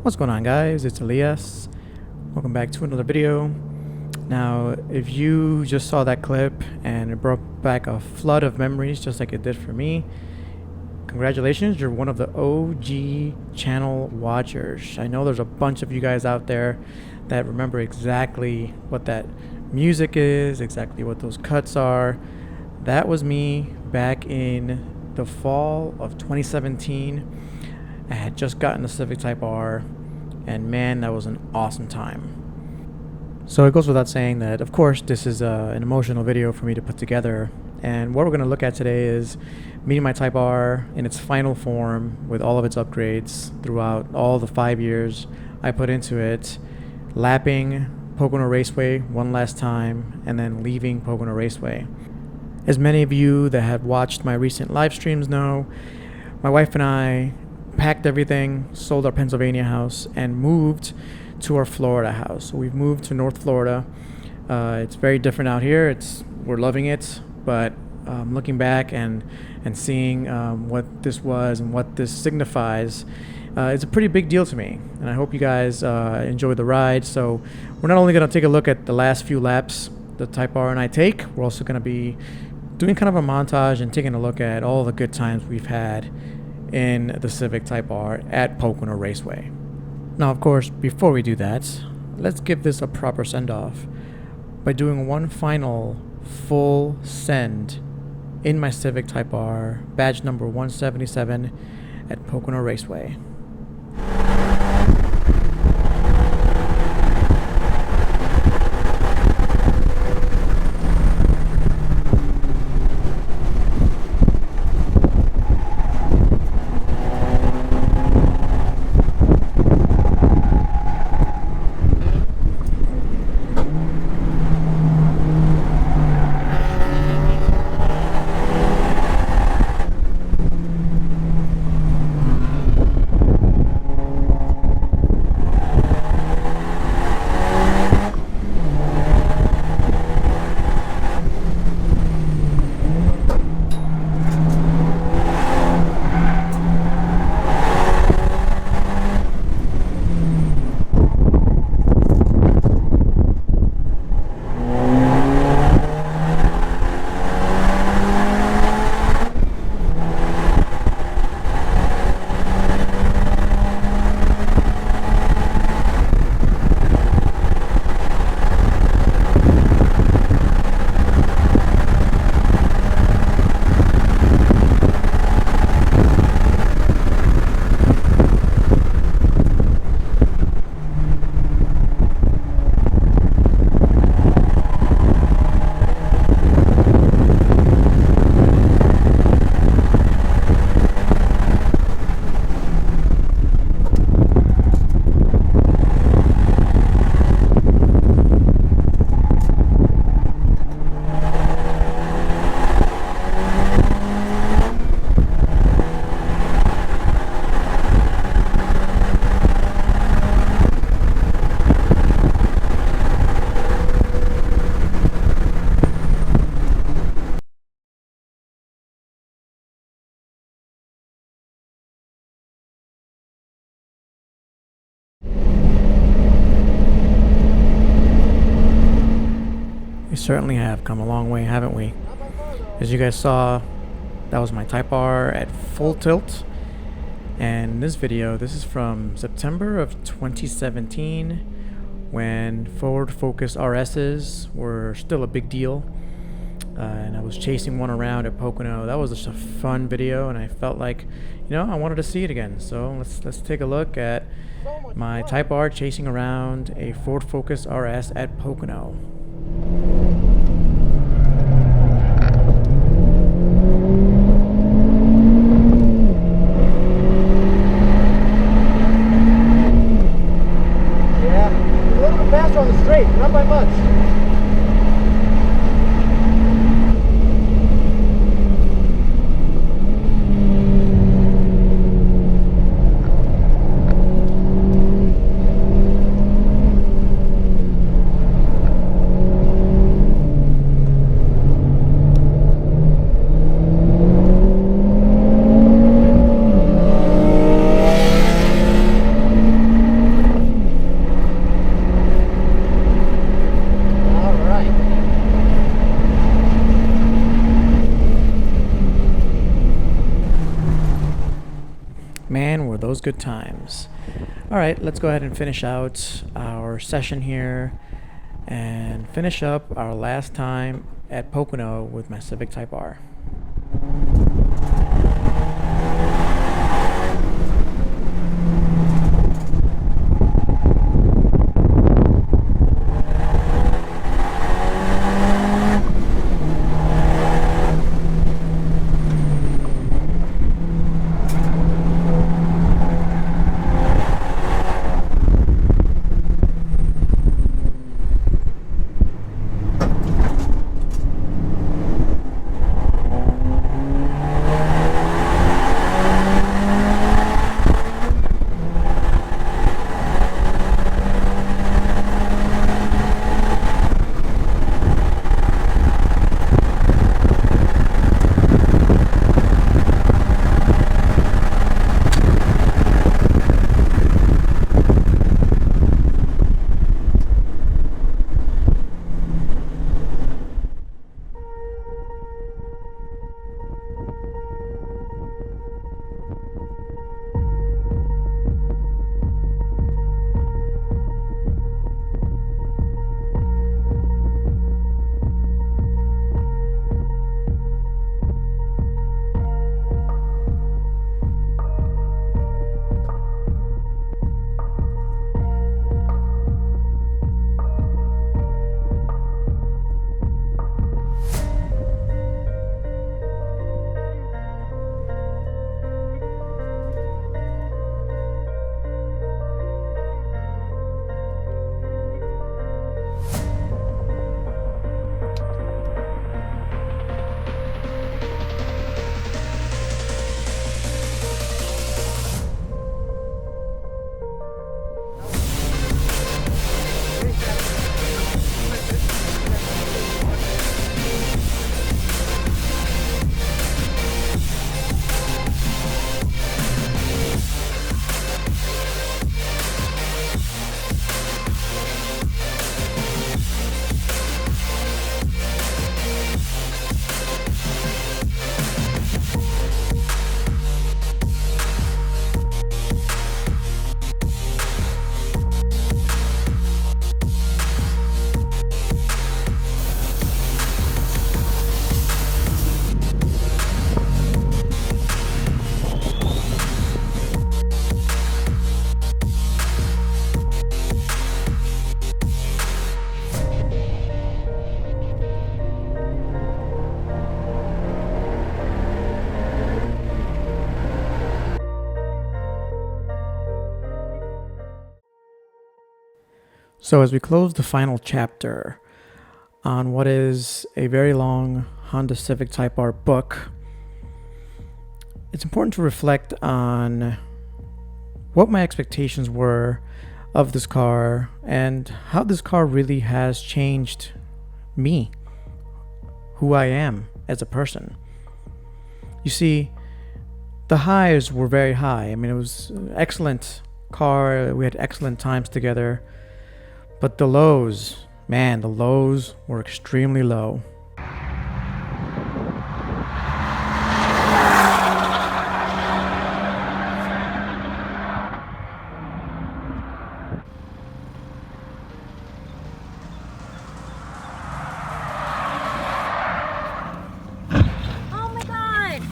What's going on, guys? It's Elias. Welcome back to another video. Now, if you just saw that clip and it brought back a flood of memories just like it did for me, congratulations, you're one of the OG channel watchers. I know there's a bunch of you guys out there that remember exactly what that music is, exactly what those cuts are. That was me back in the fall of 2017. I had just gotten a Civic Type R, and man, that was an awesome time. So it goes without saying that, of course, this is an emotional video for me to put together. And what we're going to look at today is meeting my Type R in its final form with all of its upgrades throughout all the 5 years I put into it, lapping Pocono Raceway one last time, and then leaving Pocono Raceway. As many of you that have watched my recent live streams know, my wife and I packed everything, sold our Pennsylvania house, and moved to our Florida house. So we've moved to North Florida. It's very different out here. We're loving it, but looking back and seeing what this was and what this signifies, it's a pretty big deal to me. And I hope you guys enjoy the ride. So we're not only going to take a look at the last few laps the Type R and I take, we're also going to be doing kind of a montage and taking a look at all the good times we've had in the Civic Type R at Pocono Raceway. Now, of course, before we do that, let's give this a proper send-off by doing one final full send in my Civic Type R, badge number 177 at Pocono Raceway. We certainly have come a long way, haven't we? As you guys saw, that was my Type R at full tilt. And this video, this is from September of 2017, when forward focus RSs were still a big deal. And I was chasing one around at Pocono. That was just a fun video, and I felt like, I wanted to see it again. So let's take a look at my Type R chasing around a forward focus RS at Pocono. Yeah, a little bit faster on the straight, not by much. Man, were those good times. All right, let's go ahead and finish out our session here and finish up our last time at Pocono with my Civic Type R. So as we close the final chapter on what is a very long Honda Civic Type R book, it's important to reflect on what my expectations were of this car and how this car really has changed me, who I am as a person. You see, the highs were very high. I mean, it was an excellent car. We had excellent times together. But the lows, man, the lows were extremely low. Oh my God!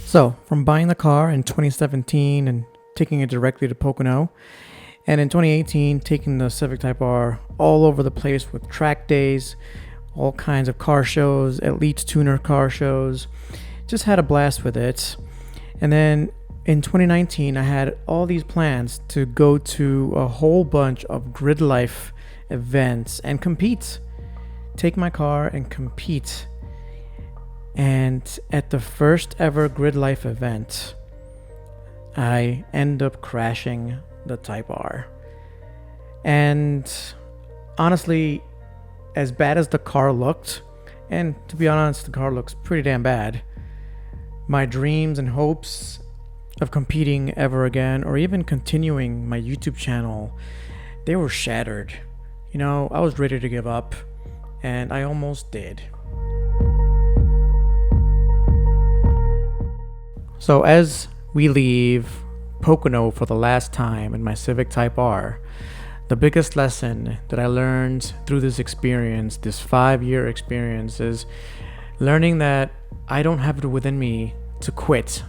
So, from buying the car in 2017 and taking it directly to Pocono, and in 2018 taking the Civic Type R all over the place with track days, all kinds of car shows, elite tuner car shows, just had a blast with it. And then in 2019 I had all these plans to go to a whole bunch of grid life events and compete, take my car and compete. And at the first ever Grid Life event, I end up crashing the Type R. And honestly, as bad as the car looked, and to be honest, the car looks pretty damn bad, My dreams and hopes of competing ever again, or even continuing my YouTube channel, they were shattered. You know, I was ready to give up, and I almost did. So as we leave Pocono for the last time in my Civic Type R, the biggest lesson that I learned through this experience, this 5-year experience, is learning that I don't have it within me to quit.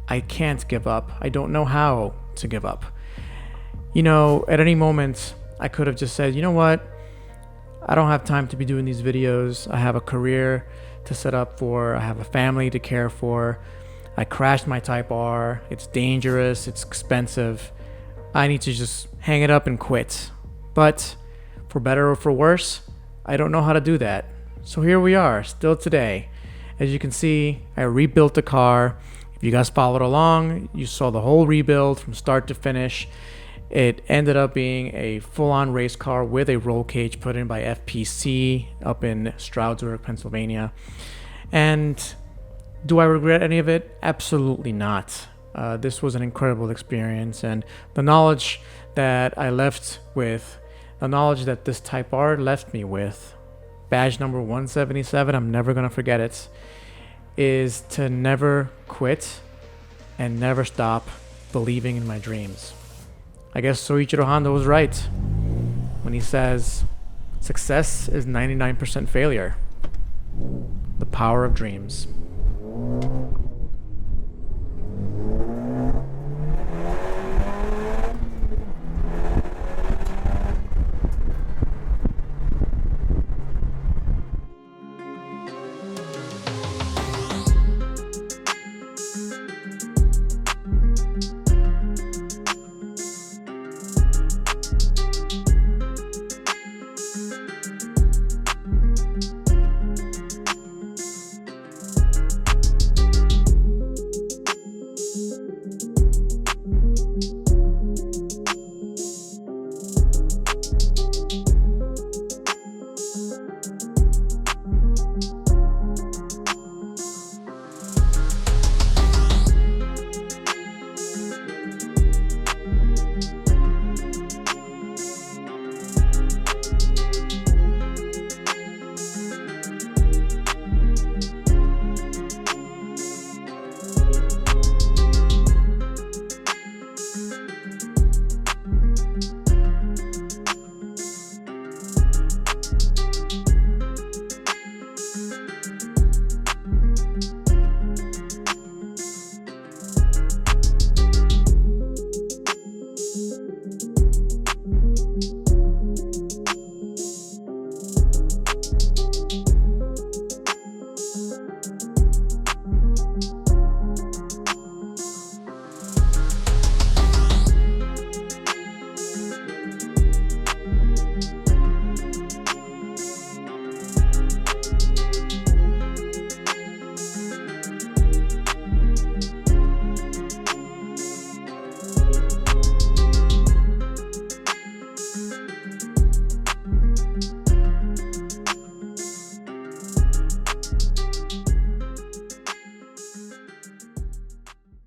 I can't give up. I don't know how to give up. You know, at any moment, I could have just said, you know what? I don't have time to be doing these videos. I have a career to set up for. I have a family to care for. I crashed my Type R. It's dangerous. It's expensive. I need to just hang it up and quit. But for better or for worse, I don't know how to do that. So here we are, still today. As you can see, I rebuilt the car. If you guys followed along, you saw the whole rebuild from start to finish. It ended up being a full-on race car with a roll cage put in by FPC up in Stroudsburg, Pennsylvania. And do I regret any of it? Absolutely not. This was an incredible experience, and the knowledge that I left with, the knowledge that this Type R left me with, badge number 177, I'm never going to forget it, is to never quit and never stop believing in my dreams. I guess Soichiro Honda was right when he says, success is 99% failure. The power of dreams.